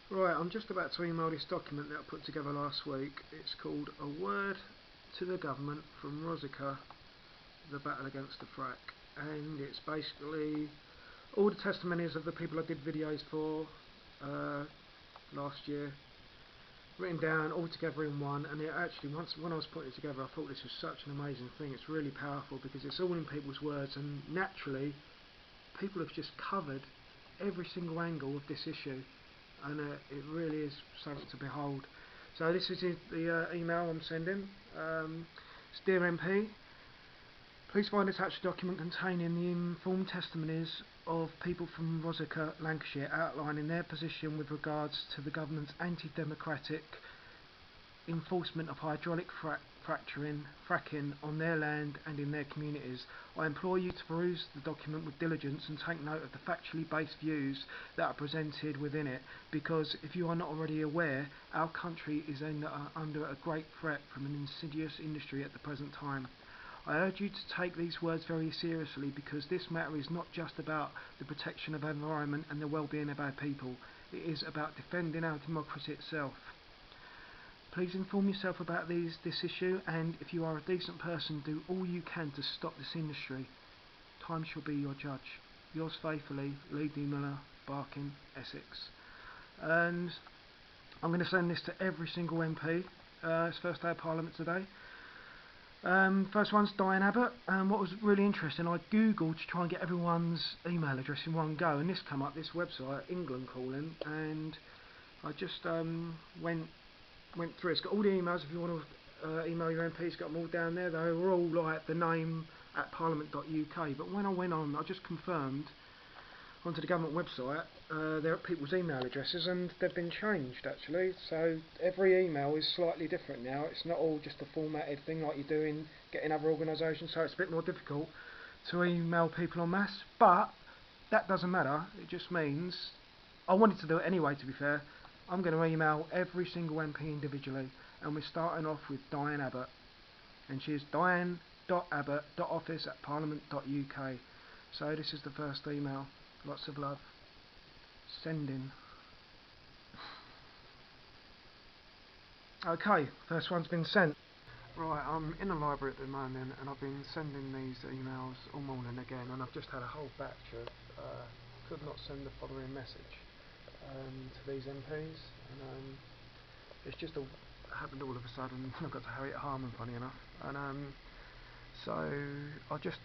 Right, I'm just about to email this document that I put together last week. It's called A Word to the Government from Roseacre, the Battle Against the Frack. And it's basically all the testimonies of the people I did videos for last year, written down all together in one. And it actually, when I was putting it together, I thought this was such an amazing thing. It's really powerful because it's all in people's words, and naturally people have just covered every single angle of this issue, and it really is something to behold. So this is the email I'm sending. It's Dear MP, please find attached a document containing the informed testimonies of people from Roseacre, Lancashire, outlining their position with regards to the government's anti-democratic enforcement of hydraulic fracking on their land and in their communities. I implore you to peruse the document with diligence and take note of the factually based views that are presented within it, because if you are not already aware, our country is under a great threat from an insidious industry at the present time. I urge you to take these words very seriously, because this matter is not just about the protection of our environment and the well-being of our people. It is about defending our democracy itself. Please inform yourself about this issue, and if you are a decent person, do all you can to stop this industry. Time shall be your judge. Yours faithfully, Lee D. Miller, Barking, Essex. And I'm going to send this to every single MP. It's first day of Parliament today. First one's Diane Abbott. What was really interesting, I googled to try and get everyone's email address in one go, and this came up, this website, England Calling, and I just went through. It's got all the emails. If you want to email your MP, it's got them all down there. They were all like the name at parliament.uk, but when I went on, I just confirmed onto the government website, they're at people's email addresses, and they've been changed actually. So every email is slightly different now. It's not all just a formatted thing like you do in getting other organisations, so it's a bit more difficult to email people en masse, but that doesn't matter. It just means I wanted to do it anyway, to be fair. I'm going to email every single MP individually, and we're starting off with Diane Abbott, and she's diane.abbott.office@parliament.uk. So this is the first email. Lots of love. Sending. Okay, first one's been sent. Right, I'm in the library at the moment, and I've been sending these emails all morning again, and I've just had a whole batch of could not send the following message to these MPs, and it's just happened all of a sudden. I got to Harriet Harman, funny enough, and so I just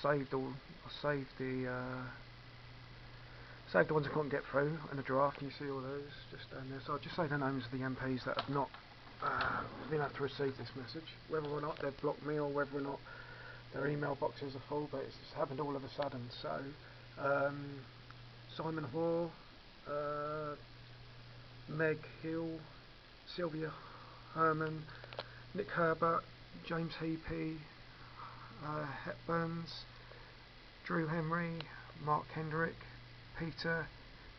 saved the ones I couldn't get through in a draft, and you see all those just down there. So I'll just say the names of the MPs that have not been able to receive this message, whether or not they've blocked me or whether or not their email boxes are full, but it's just happened all of a sudden. So Simon Hoare, Meg Hill, Sylvia Herman, Nick Herbert, James Heapy, Hepburns, Drew Henry, Mark Kendrick, Peter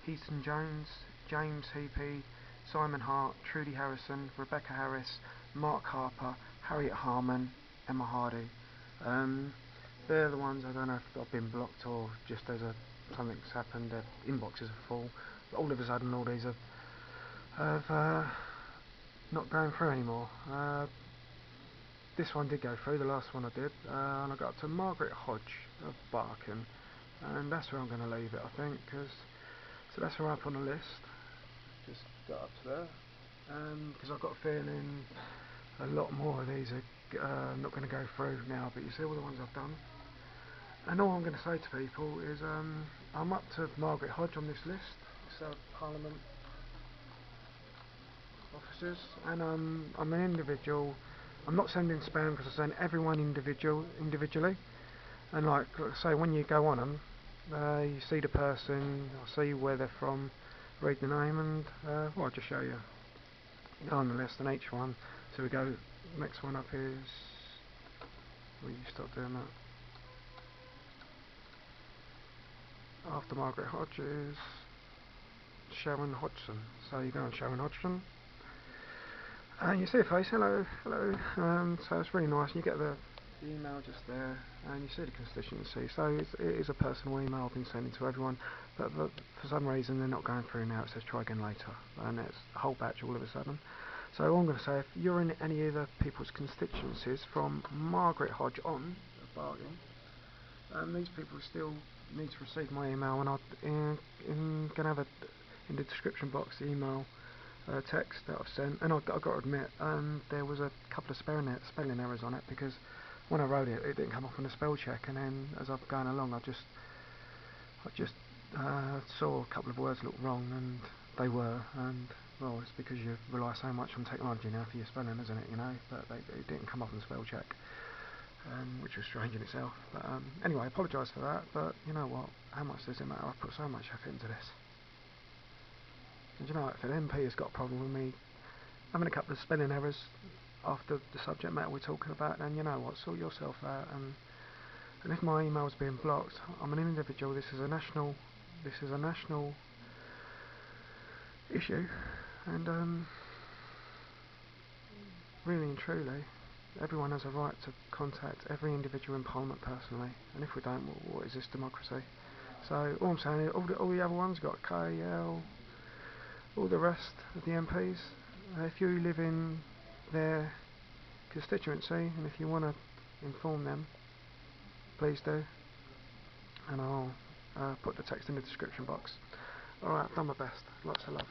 Heaton Jones, James Heapy, Simon Hart, Trudy Harrison, Rebecca Harris, Mark Harper, Harriet Harman, Emma Hardy. They're the ones. I don't know if I've been blocked or just something's happened, their inboxes are full, but all of a sudden all these have not going through anymore. This one did go through, the last one I did, and I got up to Margaret Hodge of Barking, and that's where I'm going to leave it, I think, so that's where I'm up on the list. Just got up to there, because I've got a feeling a lot more of these are not going to go through now, but you see all the ones I've done. And all I'm going to say to people is I'm up to Margaret Hodge on this list. It's Parliament officers, and I'm an individual. I'm not sending spam because I send everyone individually. And like I say, when you go on them, you see the person, I see where they're from, read the name, and well, I'll just show you. Go on the list and each one. So we go. Next one up is. Will you stop doing that? After Margaret Hodge is Sharon Hodgson. So you go on Sharon Hodgson, and you see a face. Hello, hello. So it's really nice. And you get the the email just there, and you see the constituency. So it is a personal email I've been sending to everyone, but for some reason they're not going through now. It says try again later, and it's a whole batch all of a sudden. So all I'm going to say, if you're in any of the people's constituencies from Margaret Hodge on, a bargain, these people still need to receive my email, and I'm going to have in the description box the email text that I've sent, and I've got to admit there was a couple of spelling errors on it, because when I wrote it didn't come up on the spell check, and then as I'm going along I just saw a couple of words look wrong, and they were, and well, it's because you rely so much on technology now for your spelling, isn't it, you know, but it didn't come up on the spell check, which was strange in itself, but anyway, I apologise for that, but you know what, how much does it matter? I've put so much effort into this. And you know what, if an MP has got a problem with me having a couple of spelling errors after the subject matter we're talking about, then you know what, sort yourself out. And if my email's being blocked, I'm an individual. This is a national issue, and really and truly, everyone has a right to contact every individual in Parliament personally. And if we don't, what is this democracy? So all I'm saying is, all the other ones got KL, all the rest of the MPs. If you live in their constituency, and if you want to inform them, please do, and I'll put the text in the description box. Alright, I've done my best. Lots of love.